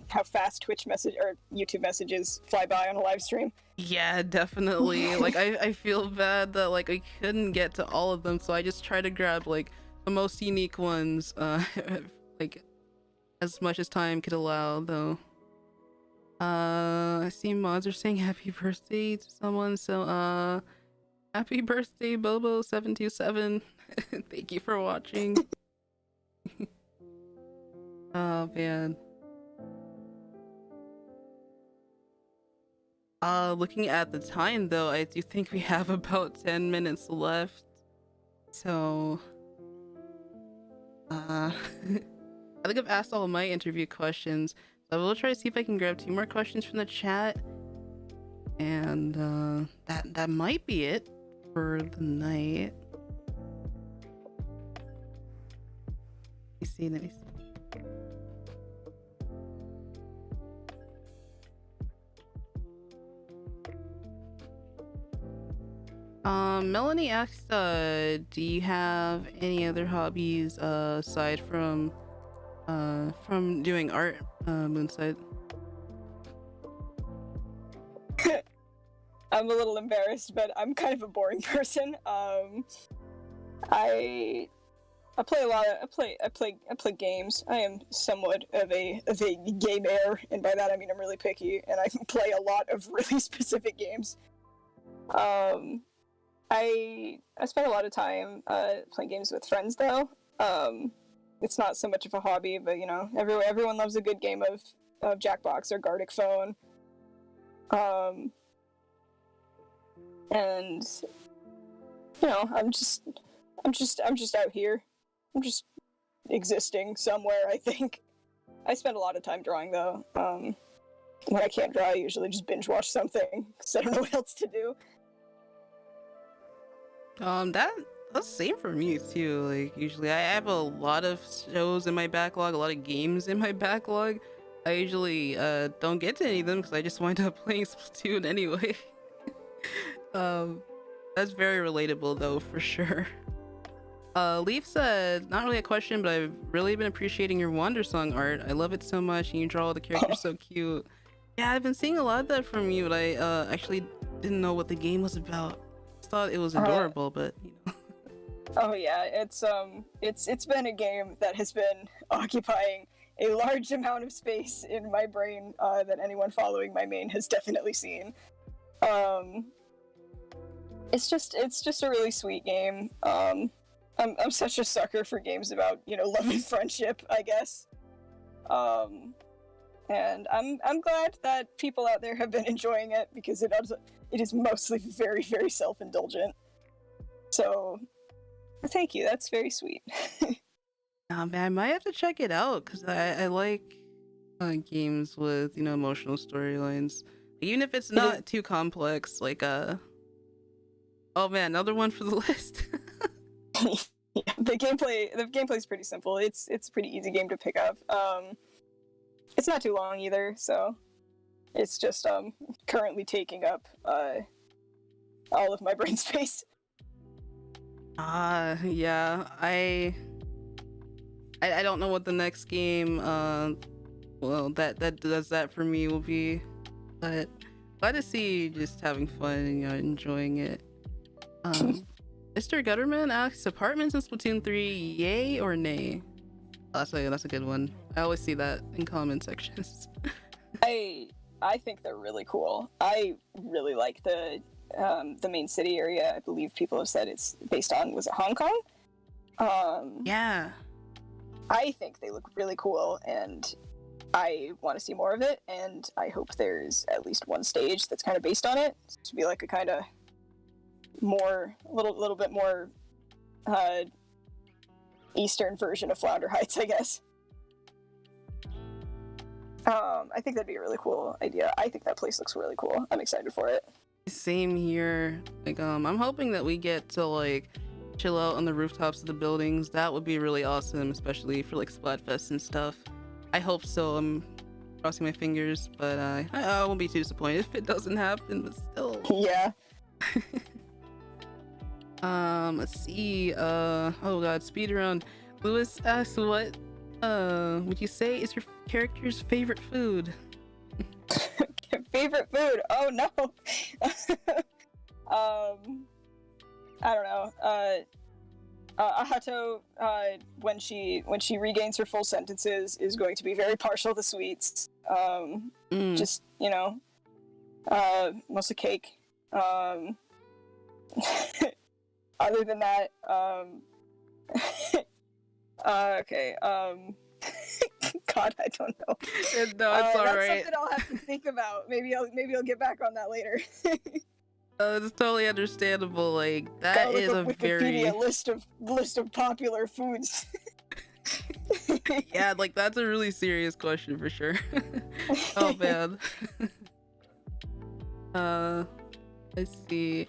how fast Twitch message or YouTube messages fly by on a live stream. Yeah, definitely. Like I feel bad that like I couldn't get to all of them, so I just try to grab like the most unique ones, like as much as time could allow though. I see mods are saying happy birthday to someone, so happy birthday Bobo727. Thank you for watching. Oh man. Looking at the time though, I do think we have about 10 minutes left. So I think I've asked all of my interview questions. So I will try to see if I can grab 2 more questions from the chat. And that might be it for the night. Let me see. Melanie asked, do you have any other hobbies aside from doing art, Moonside? I'm a little embarrassed, but I'm kind of a boring person. I play a lot of I play games. I am somewhat of a gamer, and by that I mean I'm really picky, and I play a lot of really specific games. I spend a lot of time playing games with friends though. It's not so much of a hobby, but you know, everyone loves a good game of Jackbox or Gartic Phone. And you know, I'm just out here. I'm just existing somewhere, I think. I spend a lot of time drawing though. When I can't draw, I usually just binge watch something because I don't know what else to do. That's same for me too. Like usually I have a lot of shows in my backlog, a lot of games in my backlog. I usually don't get to any of them because I just wind up playing Splatoon anyway. That's very relatable though, for sure. Leaf said, not really a question, but I've really been appreciating your Wandersong art. I love it so much, and you draw all the characters so cute. Yeah, I've been seeing a lot of that from you, but I actually didn't know what the game was about. I thought it was adorable, but you know. Oh yeah, it's been a game that has been occupying a large amount of space in my brain that anyone following my main has definitely seen. It's just a really sweet game. I'm such a sucker for games about, you know, love and friendship, I guess. And I'm glad that people out there have been enjoying it because it is mostly very, very self-indulgent. So, thank you. That's very sweet. Man, I might have to check it out because I like games with, you know, emotional storylines, even if it's not too complex. Like oh man, another one for the list. Yeah, the gameplay is pretty simple. It's a pretty easy game to pick up. It's not too long either, so it's just currently taking up all of my brain space. Yeah, I don't know what the next game well that does that for me will be, but glad to see you just having fun and, you know, enjoying it. Mr. Gutterman asks, apartments in Splatoon 3, yay or nay? That's a good one. I always see that in comment sections. I think they're really cool. I really like the main city area. I believe people have said it's based on, was it Hong Kong? Yeah. I think they look really cool, and I want to see more of it, and I hope there's at least one stage that's kind of based on it, to be like a kind of more, a little bit more Eastern version of Flounder Heights, I guess. I think that'd be a really cool idea. I think that place looks really cool. I'm excited for it. Same here. Like, I'm hoping that we get to like chill out on the rooftops of the buildings. That would be really awesome, especially for like Splatfest and stuff. I hope so. I'm crossing my fingers, but I won't be too disappointed if it doesn't happen. But still, Yeah. Let's see. Oh god, speedrun. Lewis asks, what would you say is your character's favorite food? Favorite food? Oh no. I don't know. Ahato, when she regains her full sentences, is going to be very partial to sweets. Just, you know, mostly cake. Other than that, okay. God, I don't know. No, it's that's alright. something I'll have to think about. Maybe I'll get back on that later. It's totally understandable. Like that Go is look a up Wikipedia very list of popular foods. yeah, like that's a really serious question for sure. Oh man. Let's see.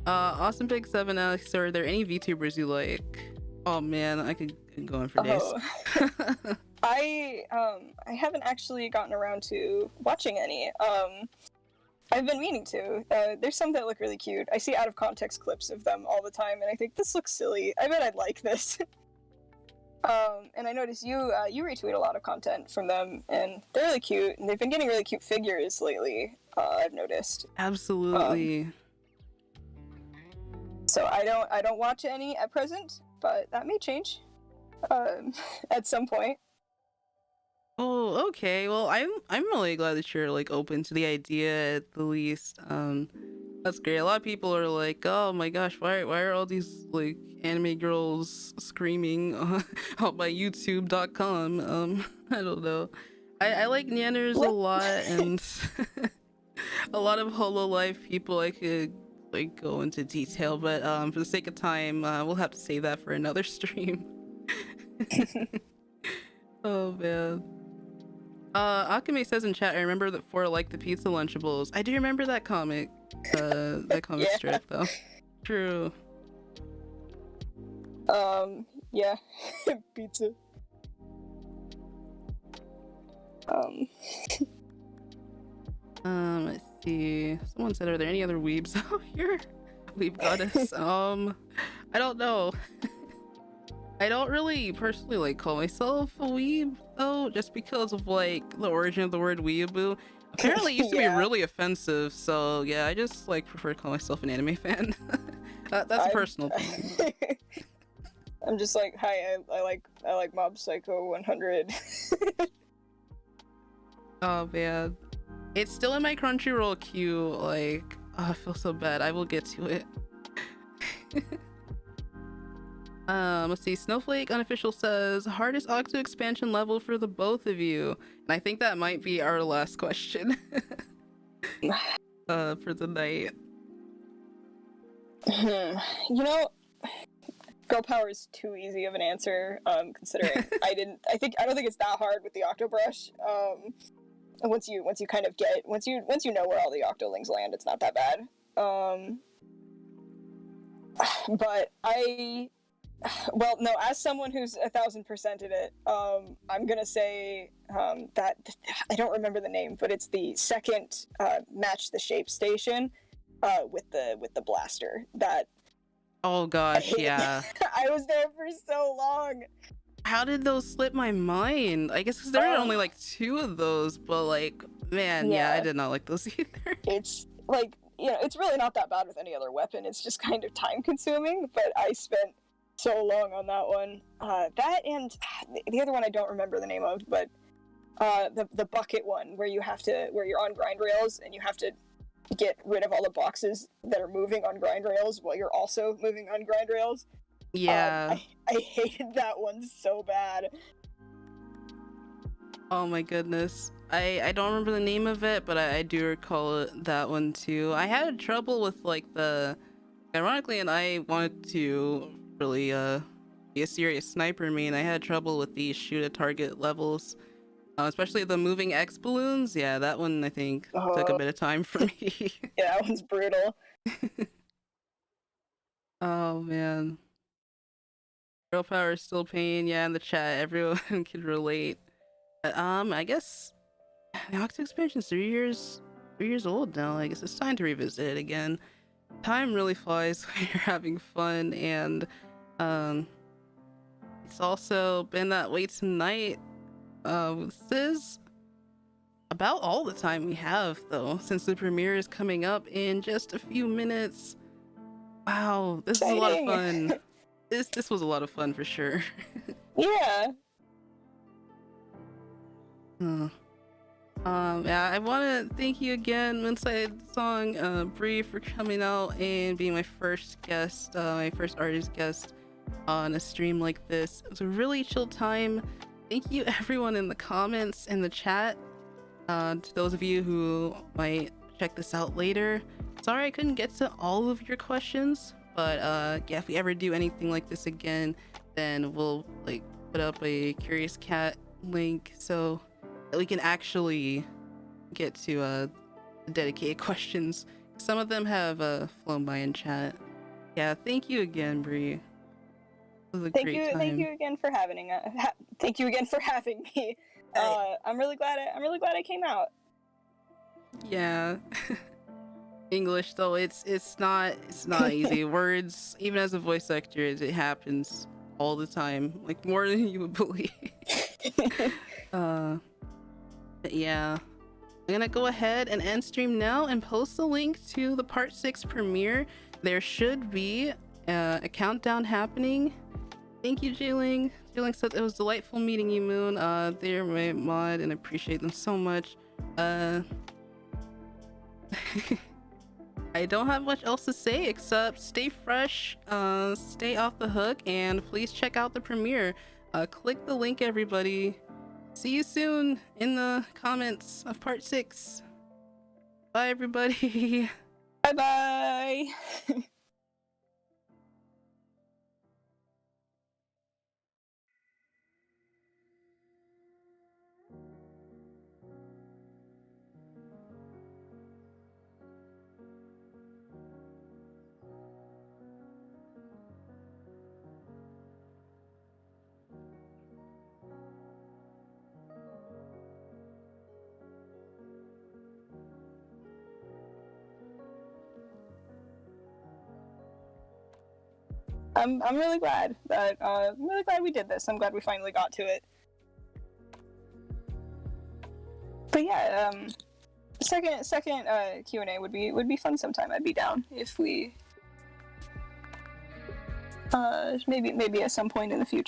Awesome Pig 7 asks, are there any VTubers you like? Oh man, I could go on for days. I haven't actually gotten around to watching any. I've been meaning to. There's some that look really cute. I see out of context clips of them all the time, and I think this looks silly. I bet I'd like this. And I noticed you retweet a lot of content from them, and they're really cute. And they've been getting really cute figures lately. I've noticed. Absolutely. So I don't watch any at present, but that may change at some point. Oh, okay. Well, I'm really glad that you're like open to the idea at the least. That's great. A lot of people are like, "Oh my gosh, why are all these like anime girls screaming on my YouTube.com?" I don't know. I like Nyanners a lot, and a lot of Hololive people I could like go into detail, but for the sake of time, we'll have to save that for another stream. Oh man. Akame says in chat, I remember that for like the pizza Lunchables. I do remember that comic. That comic Yeah. strip though. True. Yeah. Pizza. Let's see. Someone said, are there any other weebs out here? Weeb goddess. I don't know. I don't really personally like call myself a weeb though, just because of like the origin of the word weeaboo. Apparently it used to be really offensive, so yeah, I just like prefer to call myself an anime fan. That's a personal thing. I'm just like, hi, I like Mob Psycho 100. Oh man. It's still in my Crunchyroll queue, like, oh, I feel so bad. I will get to it. Let's see. Snowflake Unofficial says, hardest Octo expansion level for the both of you. And I think that might be our last question. For the night. You know, Girl Power is too easy of an answer, considering I don't think it's that hard with the Octobrush. Once you kind of get, once you know where all the Octolings land, it's not that bad. But well, no, as someone who's 1000%'ed it, I'm gonna say that I don't remember the name, but it's the second match the shape station with the blaster. That, oh gosh, yeah. I was there for so long. How did those slip my mind? I guess because there were only like 2 of those, but like, man, yeah, I did not like those either. It's like, you know, it's really not that bad with any other weapon. It's just kind of time consuming, but I spent so long on that one. That and the other one I don't remember the name of, but the bucket one where you're on grind rails and you have to get rid of all the boxes that are moving on grind rails while you're also moving on grind rails. Yeah. I hated that one so bad. Oh my goodness. I don't remember the name of it, but I do recall that one too. I had trouble with like ironically, and I wanted to really be a serious sniper main. I had trouble with these shoot at target levels, especially the moving X balloons. Yeah, that one I think took a bit of time for me. Yeah, that one's brutal. Oh man. Girl power is still pain. Yeah, in the chat, everyone can relate. I guess the Octo expansion's 3 years old now. I guess it's time to revisit it again. Time really flies when you're having fun, and it's also been that way tonight. This is about all the time we have, though, since the premiere is coming up in just a few minutes. Wow, this is a lot of fun. This was a lot of fun for sure. Yeah. Yeah, I want to thank you again, moonsidesong, Bree, for coming out and being my first guest, my first artist guest on a stream like this. It was a really chill time. Thank you everyone in the comments and the chat. To those of you who might check this out later, sorry I couldn't get to all of your questions, but yeah, if we ever do anything like this again, then we'll like put up a Curious Cat link so that we can actually get to dedicated questions. Some of them have flown by in chat. Yeah, thank you again, Bree. It was a great time. Thank you again for having thank you again for having me. I'm really glad I came out. Yeah. English though, it's not easy. Words, even as a voice actor, it happens all the time, like more than you would believe. But yeah, I'm gonna go ahead and end stream now and post the link to the part 6 premiere. There should be a countdown happening. Thank you, Jayling. Jayling said it was delightful meeting you, Moon. They're my mod and I appreciate them so much. I don't have much else to say except stay fresh, stay off the hook, and please check out the premiere. Click the link, everybody. See you soon in the comments of part 6. Bye, everybody. Bye bye. I'm really glad that I'm really glad we did this. I'm glad we finally got to it. But yeah, second Q&A would be fun sometime. I'd be down if we maybe at some point in the future.